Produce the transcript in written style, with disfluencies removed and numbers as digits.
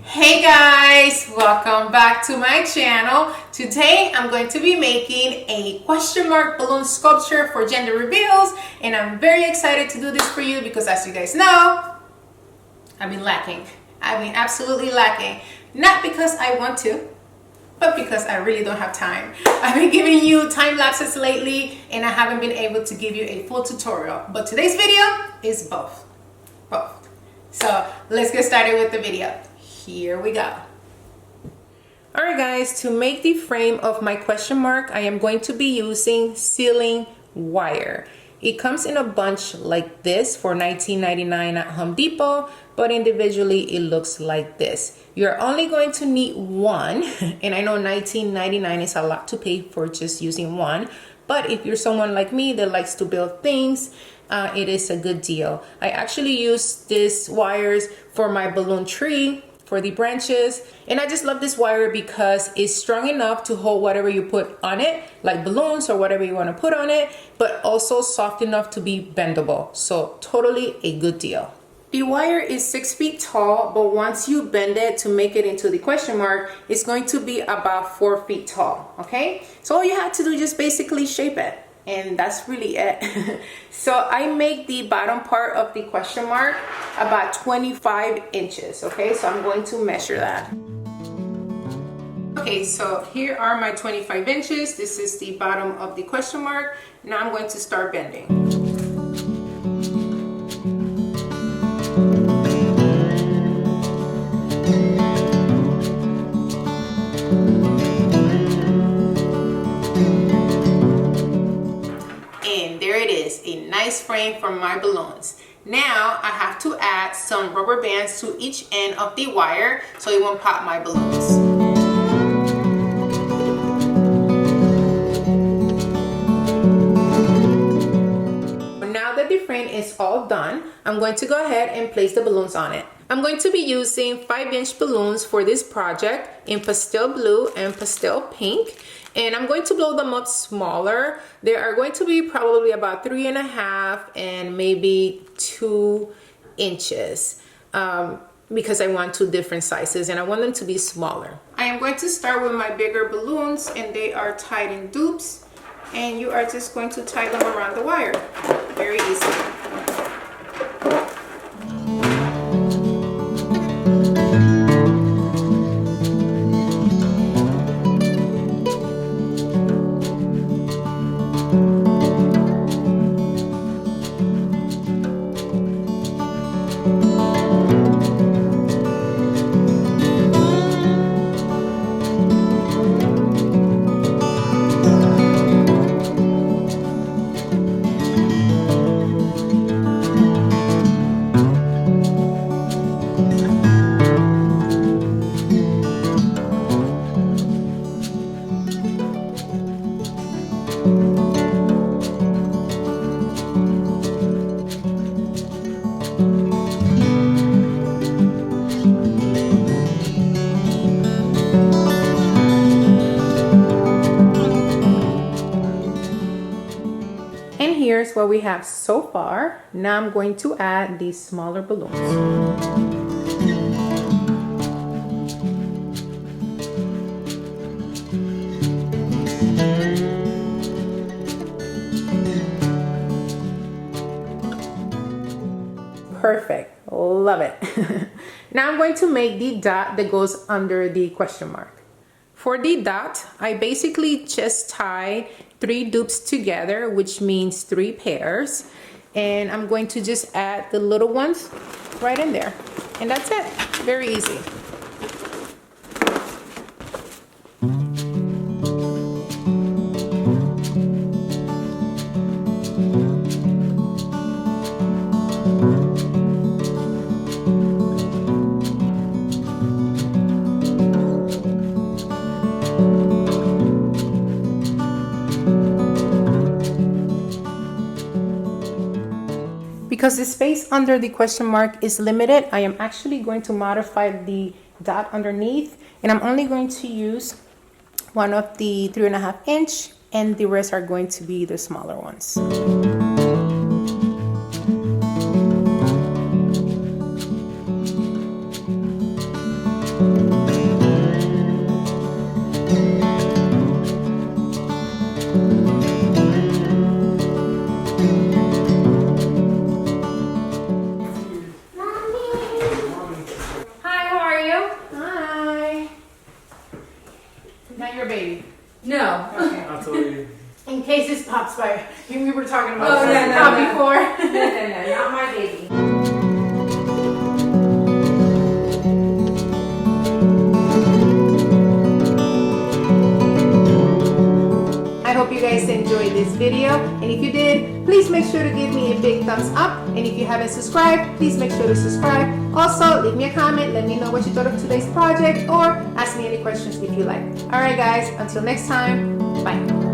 Hey guys, welcome back to my channel. Today I'm going to be making a question mark balloon sculpture for gender reveals, and I'm very excited to do this for you because, as you guys know, I've been lacking. I've been absolutely lacking. Not because I want to, but because I really don't have time. I've been giving you time lapses lately and I haven't been able to give you a full tutorial. But today's video is both. So let's get started with the video. Here we go. Alright guys, to make the frame of my question mark, I am going to be using ceiling wire. It comes in a bunch like this for $19.99 at Home Depot, but individually it looks like this. You're only going to need one, and I know $19.99 is a lot to pay for just using one, but if you're someone like me that likes to build things, it is a good deal. I actually use these wires for my balloon tree, for the branches, and I just love this wire because it's strong enough to hold whatever you put on it, like balloons or whatever you want to put on it, but also soft enough to be bendable. So totally a good deal. The wire is 6 feet tall, but once you bend it to make it into the question mark, it's going to be about 4 feet tall. Okay, so all you have to do is just basically shape it, and that's really it. So I make the bottom part of the question mark about 25 inches. Okay, so I'm going to measure that. Okay, so here are my 25 inches. This is the bottom of the question mark. Now I'm going to start bending. And there it is, a nice frame for my balloons. Now I have to add some rubber bands to each end of the wire so it won't pop my balloons. Now that the frame is all done, I'm going to go ahead and place the balloons on it. I'm going to be using 5-inch balloons for this project in pastel blue and pastel pink. And I'm going to blow them up smaller. They are going to be probably about 3.5 and maybe 2 inches because I want 2 different sizes and I want them to be smaller. I am going to start with my bigger balloons, and they are tied in dupes, and you are just going to tie them around the wire. Very easy. Here's what we have so far. Now I'm going to add these smaller balloons. Perfect, love it. Now I'm going to make the dot that goes under the question mark. For the dot, I basically just tie 3 dupes together, which means 3 pairs, and I'm going to just add the little ones right in there, and that's it. Very easy. Because the space under the question mark is limited, I am actually going to modify the dot underneath, and I'm only going to use one of the 3.5 inch and the rest are going to be the smaller ones. Not your baby. No. Okay. I told you. In case this pops by, we were talking about Oh, no, before. No, not my baby. I hope you guys enjoyed this video, and if you did, please make sure to give me a big thumbs up, and if you haven't subscribed, please make sure to subscribe. Also, leave me a comment, let me know what you thought of today's project, or ask me any questions if you like. Alright guys, until next time, bye.